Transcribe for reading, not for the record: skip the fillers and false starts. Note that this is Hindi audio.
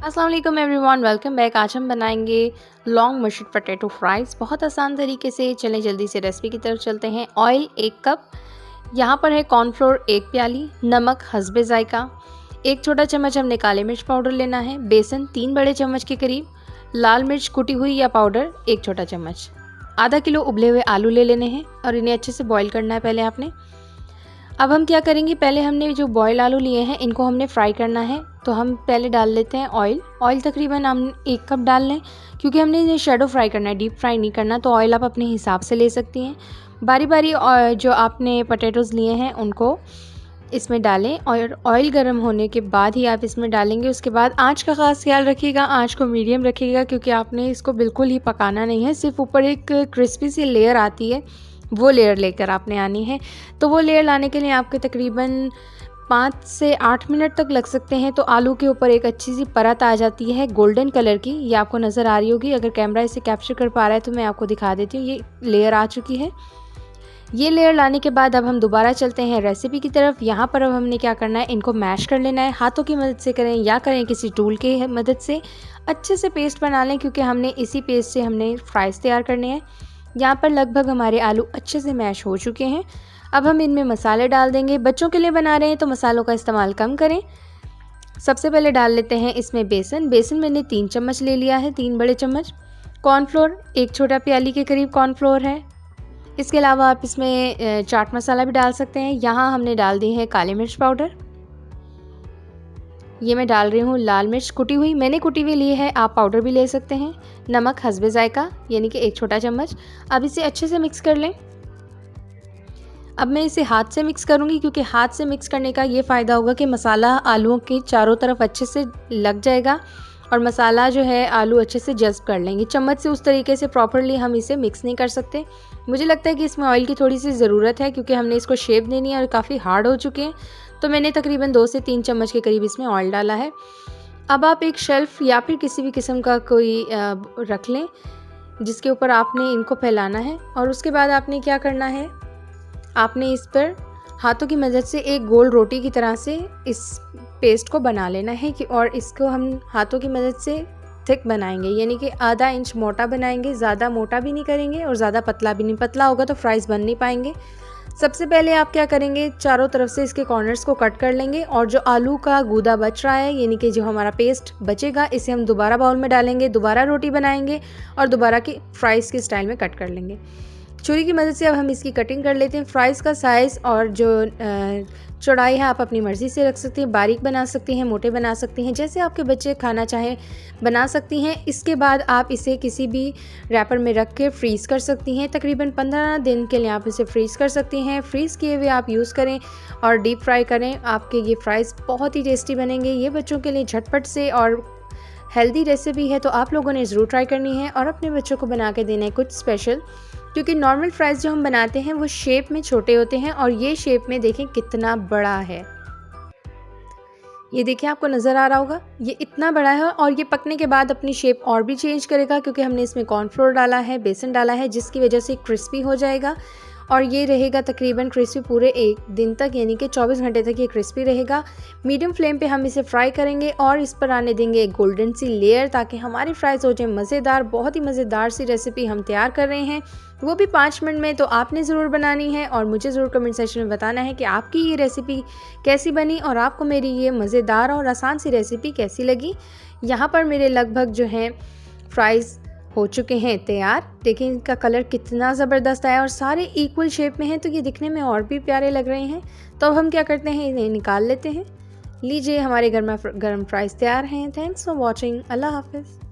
अस्सलाम वालेकुम एवरीवन, वेलकम बैक। आज हम बनाएंगे लॉन्ग मशीड पोटैटो फ्राइज़ बहुत आसान तरीके से। चलें जल्दी से रेसिपी की तरफ चलते हैं। ऑयल 1 कप, यहाँ पर है कॉर्नफ्लोर 1 प्याली, नमक हस्बे ज़ायका, 1 छोटा चम्मच हमने काले मिर्च पाउडर लेना है, बेसन 3 बड़े चम्मच के करीब, लाल मिर्च कुटी हुई या पाउडर 1 छोटा चम्मच, आधा किलो उबले हुए आलू ले लेने हैं और इन्हें अच्छे से बॉईल करना है पहले आपने। अब हम क्या करेंगे, पहले हमने जो बॉयल आलू लिए हैं इनको हमने फ्राई करना है। तो हम पहले डाल लेते हैं ऑयल तकरीबन हम 1 कप डाल लें, क्योंकि हमने इन्हें शैडो फ्राई करना है, डीप फ्राई नहीं करना। तो ऑयल आप अपने हिसाब से ले सकती हैं। बारी बारी जो आपने पोटैटोज़ लिए हैं उनको इसमें डालें और ऑयल गर्म होने के बाद ही आप इसमें डालेंगे। उसके बाद आंच का ख़ास ख्याल रखिएगा, आंच को मीडियम रखिएगा, क्योंकि आपने इसको बिल्कुल ही पकाना नहीं है। सिर्फ ऊपर एक क्रिस्पी सी लेयर आती है, वो लेयर लेकर आपने आनी है। तो वो लेयर लाने के लिए आपके तकरीबन 5 से 8 मिनट तक लग सकते हैं। तो आलू के ऊपर एक अच्छी सी परत आ जाती है गोल्डन कलर की, ये आपको नज़र आ रही होगी। अगर कैमरा इसे कैप्चर कर पा रहा है तो मैं आपको दिखा देती हूँ, ये लेयर आ चुकी है। ये लेयर लाने के बाद अब हम दोबारा चलते हैं रेसिपी की तरफ। यहाँ पर अब हमने क्या करना है, इनको मैश कर लेना है। हाथों की मदद से करें या करें किसी टूल की मदद से, अच्छे से पेस्ट बना लें, क्योंकि हमने इसी पेस्ट से हमने फ्राइज़ तैयार करने हैं। यहाँ पर लगभग हमारे आलू अच्छे से मैश हो चुके हैं। अब हम इनमें मसाले डाल देंगे। बच्चों के लिए बना रहे हैं तो मसालों का इस्तेमाल कम करें। सबसे पहले डाल लेते हैं इसमें बेसन मैंने 3 चम्मच ले लिया है, 3 बड़े चम्मच। कॉर्नफ्लोर 1 छोटा प्याली के करीब कॉर्नफ्लोर है। इसके अलावा आप इसमें चाट मसाला भी डाल सकते हैं। यहाँ हमने डाल दी है काली मिर्च पाउडर, ये मैं डाल रही हूँ लाल मिर्च कुटी हुई, मैंने कुटी हुई ली है, आप पाउडर भी ले सकते हैं। नमक हस्बे ज़ायका यानी कि 1 छोटा चम्मच। अब इसे अच्छे से मिक्स कर लें। अब मैं इसे हाथ से मिक्स करूँगी, क्योंकि हाथ से मिक्स करने का ये फ़ायदा होगा कि मसाला आलूओं के चारों तरफ अच्छे से लग जाएगा और मसाला जो है आलू अच्छे से जज़्ब कर लेंगे। चम्मच से उस तरीके से प्रॉपरली हम इसे मिक्स नहीं कर सकते। मुझे लगता है कि इसमें ऑयल की थोड़ी सी ज़रूरत है, क्योंकि हमने इसको शेप देनी है और काफ़ी हार्ड हो चुके हैं। तो मैंने तकरीबन 2 से 3 चम्मच के करीब इसमें ऑयल डाला है। अब आप एक शेल्फ़ या फिर किसी भी किस्म का कोई रख लें, जिसके ऊपर आपने इनको फैलाना है। और उसके बाद आपने क्या करना है, आपने इस पर हाथों की मदद से एक गोल रोटी की तरह से इस पेस्ट को बना लेना है कि और इसको हम हाथों की मदद से थिक बनाएंगे, यानी कि आधा इंच मोटा बनाएंगे। ज़्यादा मोटा भी नहीं करेंगे और ज़्यादा पतला भी नहीं, पतला होगा तो फ्राइज़ बन नहीं पाएंगे। सबसे पहले आप क्या करेंगे, चारों तरफ से इसके कॉर्नर्स को कट कर लेंगे और जो आलू का गूदा बच रहा है, यानी कि जो हमारा पेस्ट बचेगा, इसे हम दोबारा बाउल में डालेंगे, दोबारा रोटी बनाएंगे और दोबारा की फ्राइज़ के स्टाइल में कट कर लेंगे। छुरी की मदद से अब हम इसकी कटिंग कर लेते हैं। फ्राइज़ का साइज़ और जो चौड़ाई है आप अपनी मर्ज़ी से रख सकती हैं, बारीक बना सकती हैं, मोटे बना सकती हैं, जैसे आपके बच्चे खाना चाहें बना सकती हैं। इसके बाद आप इसे किसी भी रैपर में रख के फ्रीज़ कर सकती हैं। तकरीबन 15 दिन के लिए आप इसे फ्रीज़ कर सकती हैं। फ्रीज़ किए हुए आप यूज़ करें और डीप फ्राई करें, आपके ये फ्राइज़ बहुत ही टेस्टी बनेंगे। ये बच्चों के लिए झटपट से और हेल्दी रेसिपी है, तो आप लोगों ने ज़रूर ट्राई करनी है और अपने बच्चों को बना के देना है कुछ स्पेशल, क्योंकि नॉर्मल फ्राइज़ जो हम बनाते हैं वो शेप में छोटे होते हैं और ये शेप में देखें कितना बड़ा है। ये देखिए, आपको नज़र आ रहा होगा, ये इतना बड़ा है और ये पकने के बाद अपनी शेप और भी चेंज करेगा, क्योंकि हमने इसमें कॉर्नफ्लोर डाला है, बेसन डाला है, जिसकी वजह से क्रिस्पी हो जाएगा और ये रहेगा तकरीबन क्रिस्पी पूरे 1 दिन तक, यानी कि 24 घंटे तक ये क्रिस्पी रहेगा। मीडियम फ्लेम पे हम इसे फ्राई करेंगे और इस पर आने देंगे एक गोल्डन सी लेयर, ताकि हमारी फ्राइज़ हो जाए मज़ेदार। बहुत ही मज़ेदार सी रेसिपी हम तैयार कर रहे हैं, वो भी 5 मिनट में। तो आपने ज़रूर बनानी है और मुझे ज़रूर कमेंट सेक्शन में बताना है कि आपकी ये रेसिपी कैसी बनी और आपको मेरी ये मज़ेदार और आसान सी रेसिपी कैसी लगी। यहाँ पर मेरे लगभग जो हैं फ्राइज़ हो चुके हैं तैयार। देखिए इनका कलर कितना ज़बरदस्त आया और सारे इक्वल शेप में हैं, तो ये दिखने में और भी प्यारे लग रहे हैं। तो अब हम क्या करते हैं, इन्हें निकाल लेते हैं। लीजिए, हमारे गर्मा गर्म फ्राइज़ तैयार हैं। Thanks for watching. अल्लाह हाफ़िज़।